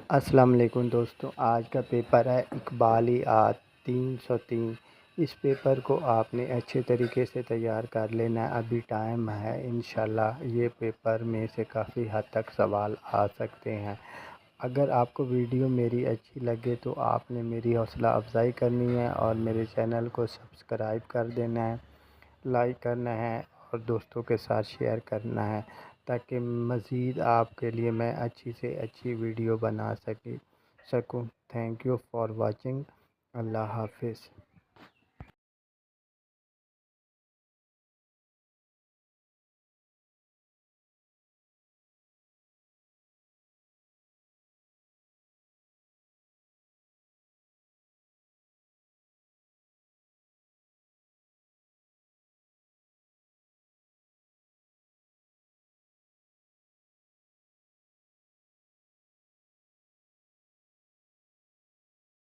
السلام علیکم دوستو، آج کا پیپر ہے اقبالیات 303۔ اس پیپر کو آپ نے اچھے طریقے سے تیار کر لینا ہے، ابھی ٹائم ہے۔ انشاءاللہ یہ پیپر میں سے کافی حد تک سوال آ سکتے ہیں۔ اگر آپ کو ویڈیو میری اچھی لگے تو آپ نے میری حوصلہ افزائی کرنی ہے اور میرے چینل کو سبسکرائب کر دینا ہے، لائک کرنا ہے اور دوستوں کے ساتھ شیئر کرنا ہے، تاکہ مزید آپ کے لیے میں اچھی سے اچھی ویڈیو بنا سکوں۔ Thank you for watching. اللہ حافظ۔